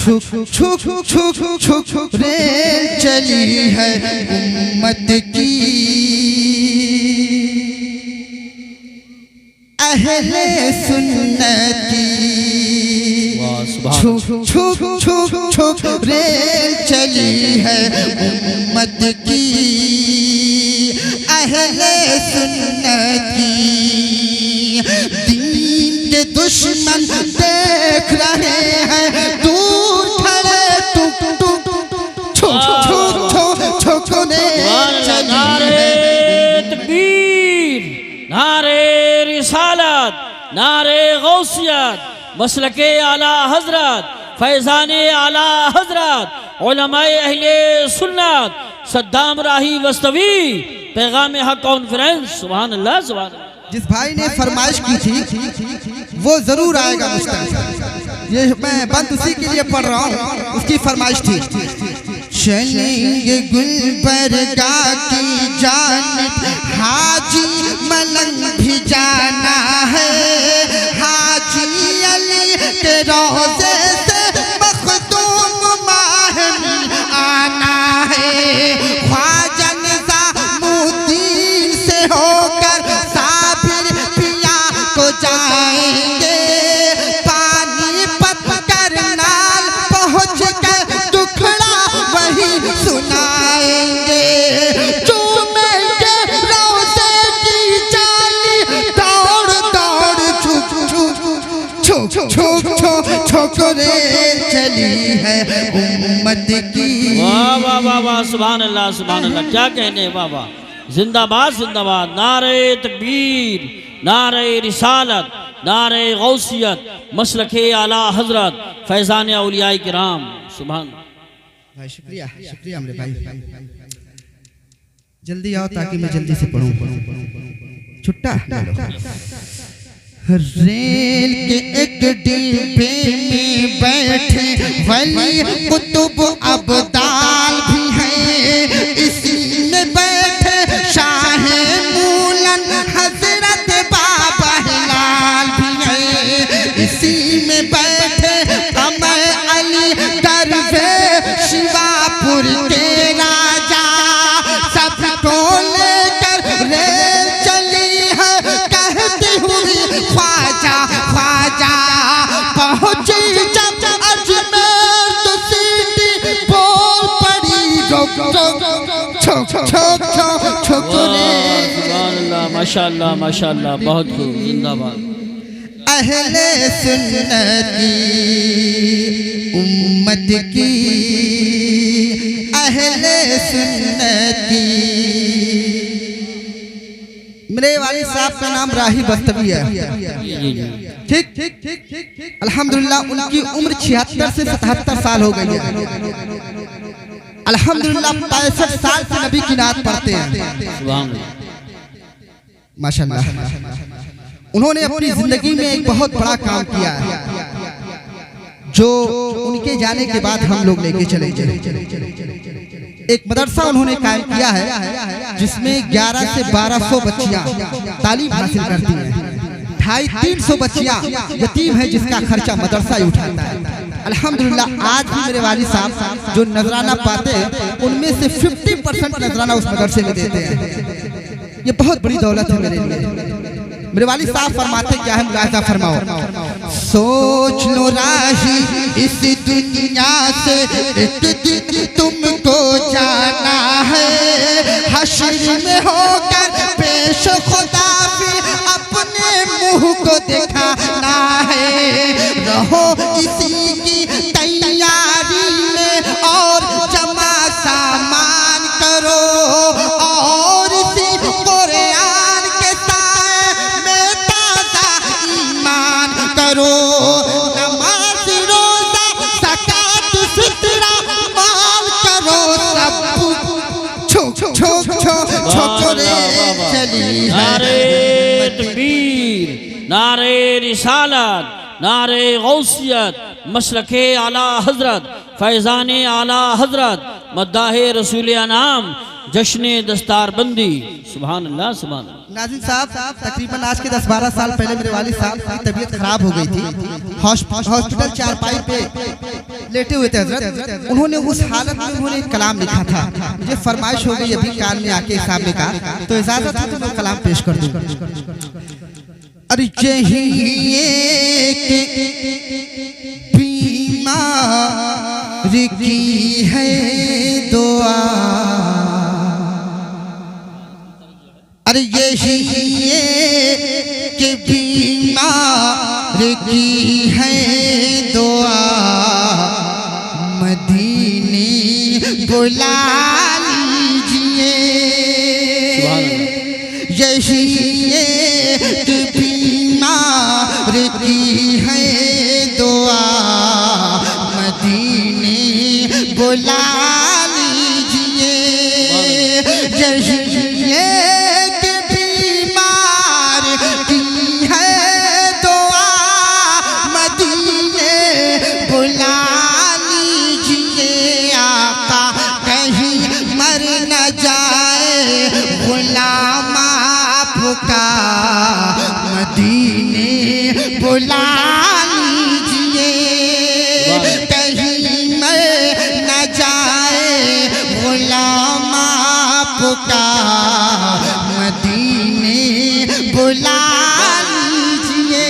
छुक छुक छुक छुक रेल चली है उम्मत की, अहले सुन्नत की। छुक छुक छुक छुक रेल चली है उम्मत की, अहले सुन्नत की। दीन के दुश्मन देख रहे हैं दूर खड़े, टुक टुक छुक छुक छुक छुक रेल चली है। तकबीर, नारे रिसालत, नारे गौसियत, मसलके आला हजरत, फैज़ाने आला हजरत, उलमाए अहले सुन्नत, सद्दाम राही वस्तवी, पैगाम हक कॉन्फ्रेंस। सुभान अल्लाह, सुभान अल्लाह। जिस भाई ने फरमाइश की थी वो जरूर आएगा मुस्तफा। ये मैं बंद उसी के लिए पढ़ रहा हूँ, उसकी फरमाइश थी। चलेंगे गुलबर्गा की जानिब, हाजी मलंग भी जाना है, हाजी अली के रोज़े से मखदूम माहमी आना है, ख्वाजा निज़ामुद्दीन से होकर साबिर पिया को जाएंगे, पानीपत करनाल पहुँच कर दुखड़ा वही सुनाएंगे, चूमेंगे रोज़े की जाली, दौड़ दौड़ छुक छुक छुक छुक छुक छुक रेल चली है उम्मत की। वाह वाह वाह वाह, सुभान अल्लाह, सुभान अल्लाह। क्या कहने बाबा, जिंदाबाद जिंदाबाद। नारे तकबीर, नारे रिसालत, नारे गौसियत, मसलके आला हजरत, फैज़ान औलियाए किराम। सुभान भाई शुक्रिया, शुक्रिया मेरे भाई। जल्दी आओ ताकि मैं जल्दी से पढ़ूं। छुट्टा रेल के एक डिब्बे में बैठे वली कुतुब अब्दाल भी हैं, इसी में बैठे शाह मूलन हजरत बाबा हिलाल भी हैं, इसी में बैठे कमर अली दरवे शिवापुर के राजा, सबको लेकर रेल चली है कहती हुई ख्वाजा ख्वाजा। पहुंची जब अजमेर तो सीटी बोल पड़ी, रुक रुक छुक छुक छुक छुक रेल। सुभान अल्लाह, माशाअल्लाह माशाअल्लाह, बहुत खूब, जिंदाबाद। अहले सुन्नत की उम्मत की, अहले सुन्नत की। मेरे वालिद साहब का नाम राही वस्तवी है। ठीक ठीक ठीक ठीक। अल्हम्दुलिल्लाह उनकी उम्र 76 से 77 साल हो गई है। अल्हम्दुलिल्लाह 65 साल से नबी की नात पढ़ते हैं। माशाअल्लाह। उन्होंने अपनी जिंदगी में एक बहुत बड़ा काम किया है, जो उनके जाने के बाद हम लोग लेके चले। एक मदरसा उन्होंने कायम किया है जिसमें 1100 से 1200 बच्चियां तालीम हासिल करती हैं। 250-300 बच्चियां यतीम हैं जिसका खर्चा मदरसा ही उठाता है। अल्हम्दुलिल्लाह आज भी मेरे वालिद साहब जो नजराना पाते हैं उनमें से 50% नजराना उस मदरसे में देते हैं। ये बहुत बड़ी दौलत है मेरे लिए। मेरे वालिद साहब फरमाते क्या है, मुलाहिजा फरमाओ। सोच लो राही इस दुनिया से एक दिन तुमको जाना है, हश्र में होकर पेश खुदा फिर अपने मुंह को दिखाना है, रहो इसी की तैयारी में और जमा सामान करो, और इसी कुरान के साए में ताजा ईमान करो, नमाज रोजा ज़कात फितरा माल करो, सब छुक छुक छुक छुक रेल चली है। नारे तकबीर, नारे रिसालत, नारे गौसियत, मसलके आला हजरत, फैज़ाने आला हजरत, मद्दाहे रसूल अनाम, जश्न दस्तारबंदी। सुभान अल्लाह सुभान अल्लाह। नाज़रीन साहब, तकरीबन आज के 10-12 साल पहले मेरे वालिद साहब की तबीयत खराब हो गई थी। हॉस्पिटल चारपाई पे लेटे हुए थे हजरत। उन्होंने उस हालत में उन्होंने एक कलाम लिखा था। मुझे फरमाइश हो गई अभी कान में आके साहब ने कहा तो इजाजत है तो मैं कलाम पेश कर दूं। अरे यही बीमार की है दुआ, अरे यही के बीमार की है दुआ, मदीने बुला लीजिए। यही के बीमार की है दुआ, मदीने बुला लीजिए। यही का मदीने बुला लीजिए, कहीं मर न जाए गुलाम आपका, मदीने बुला लीजिए।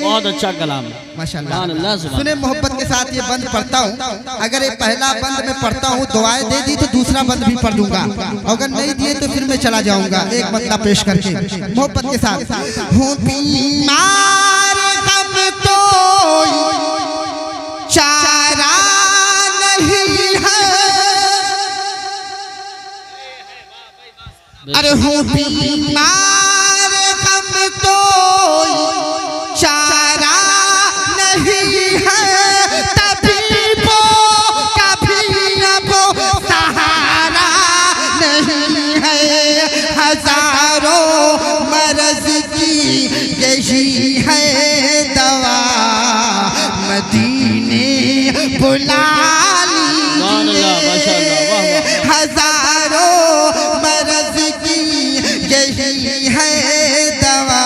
बहुत अच्छा कलाम है माशाअल्लाह। सुने मोहब्बत के साथ ये बंद पढ़ता हूँ। अगर ये पहला बंद में पढ़ता हूँ दुआएं दे दी तो दूसरा बंद भी पढ़ दूंगा, अगर नहीं दिए तो फिर मैं चला जाऊंगा एक मतलब पेश करके मोहब्बत के साथ। हूँ बीमार हम तो चारा नहीं है, अरे हूँ बीमार हम तो चारा नहीं है, तबीबो कभी वो सहारा नहीं है। हजारों मर्ज की यही है दवा, मदीने बुला लीजिए। हजारों मर्ज की यही है दवा,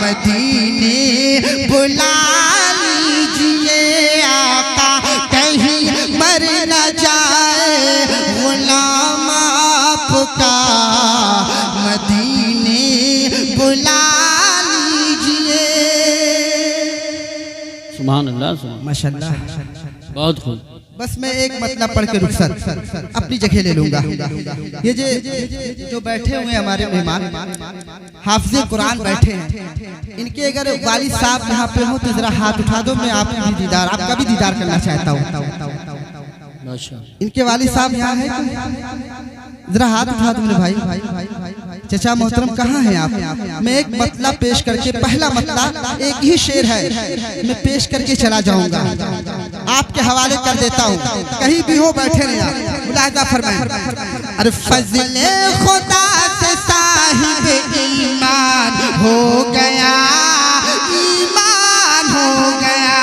मदीने बुला लीजिए। आका कहीं मर न जाए गुलाम आपका, मदीने बुला लीजिए। सुभान अल्लाह माशाअल्लाह। बहुत खूब। बस मैं एक मतलब पढ़ के रुखसत अपनी जगह ले लूंगा। ये जो बैठे हुए हमारे मेहमान हाफिज़े कुरान बैठे हैं, इनके अगर वालिद साहब यहाँ पे हो तो जरा हाथ उठा दो, मैं आपका भी दीदार करना चाहता हूँ। इनके वालिद साहब यहाँ है, जरा हाथ उठा दो मेरे भाई। चचा मोहतरम कहाँ हैं आप? मैं एक मतलब पेश करके, पहला मतलब एक ही शेर है, मैं पेश करके चला जाऊंगा, आपके हवाले कर देता हूँ। कहीं भी हो बैठे नहीं आप, मुलाहिजा फरमाएं। अरे फज़ले खुदा से साहिब ईमान हो गया, ईमान हो गया।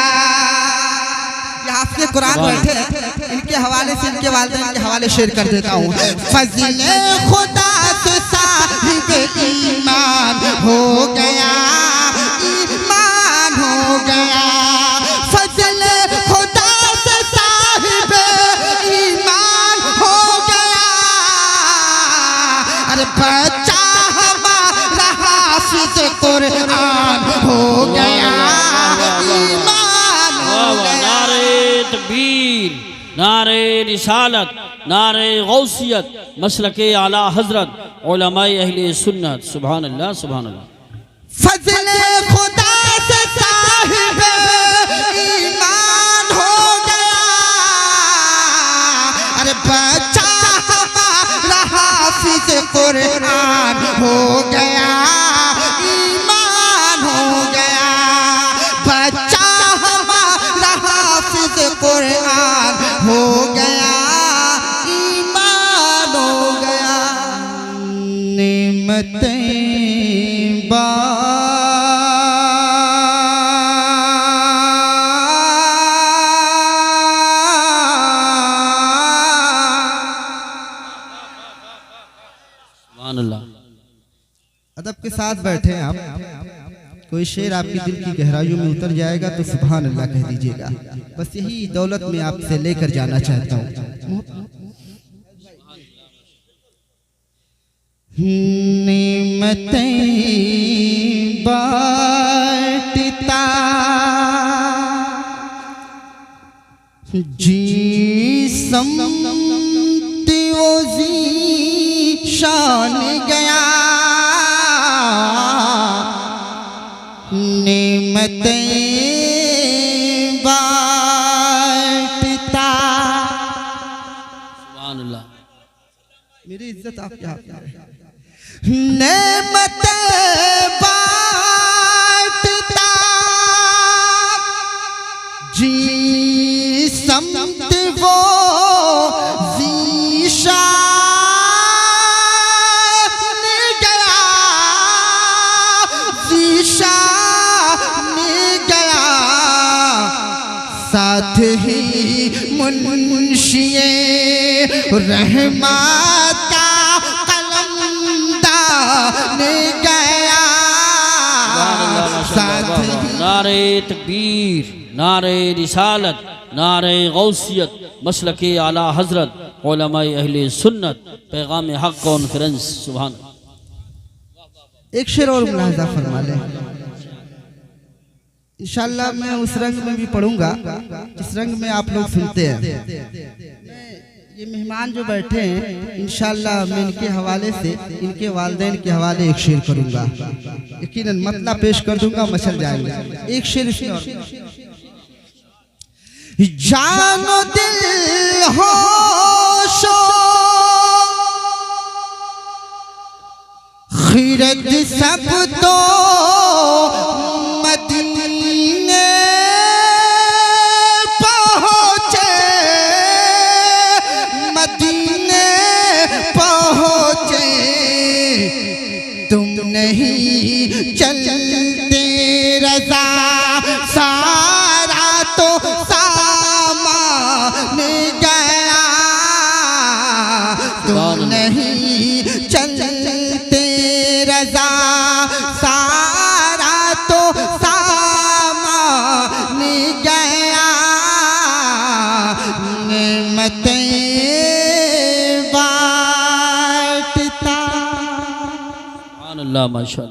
हाफिज़े कुरान बैठे हैं, इनके हवाले से, इनके वालिदैन के हवाले शेर कर देता हूँ। फज़ले खुदा से साहिब ईमान हो गया, ईमान हो गया। फज़ले खुदा से साहिब ईमान हो गया। अरे बच्चा हमारा हाफिज़ कुरान हो गया, ईमान हो गया। तकबीर, नारे रिसालत, नारे गौसियत, मसलके आला हजरत, उलमाए अहले सुन्नत। सुभान अल्लाह सुभान अल्लाह। फज़ले खुदा से साहिब ईमान हो गया। अरे बच्चा हमारा हाफिज़ कुरान हो गया, ईमान हो गया। बच्चा हमारा हाफिज़ कुरान हो गया, ईमान हो गया। नेमतें अदब के साथ बैठे हैं आप। कोई शेर आपकी दिल की गहराइयों में उतर जाएगा तो सुभान अल्लाह कह दीजिएगा। बस यही दौलत में आपसे लेकर जाना चाहता हूँ। नेमतें बांटता जी समत वो ज़ीशान गया, नेमतें बांटता। सुभान अल्लाह। मेरी इज्जत आपके हाथ में है। नेमतें बांटता जी समत वो ज़ीशान गया, ज़ीशान गया। साथ ही मुंशिए रहमत का कलमदान गया। साथ ही नारे तकबीर, नारे रिसालत, नारे गौसियत, मसलके आला हजरत, उलमाए अहले सुन्नत, पैगाम हक कॉन्फ्रेंस। सुभान। एक शेर और मुलाहिजा फरमा लें। इंशाअल्लाह मैं उस रंग में भी पढ़ूंगा जिस रंग में आप लोग सुनते हैं। ये मेहमान जो बैठे हैं इंशाअल्लाह मैं इनके हवाले से, इनके वालिदैन के हवाले एक शेर करूंगा। यकीनन मतलब पेश कर दूंगा, मचल जाएंगे। एक शेर इसमें और। जानो दिल होशो खिरत सब तो मदीने पहुँचे, मदीने पहुँचे। तुम नहीं चलते रज़ा सारा तो सामान गया। तुम नहीं चलते रज़ा सारा तो सामान गया। नेमतें बांटता। सुभान अल्लाह, माशाअल्लाह।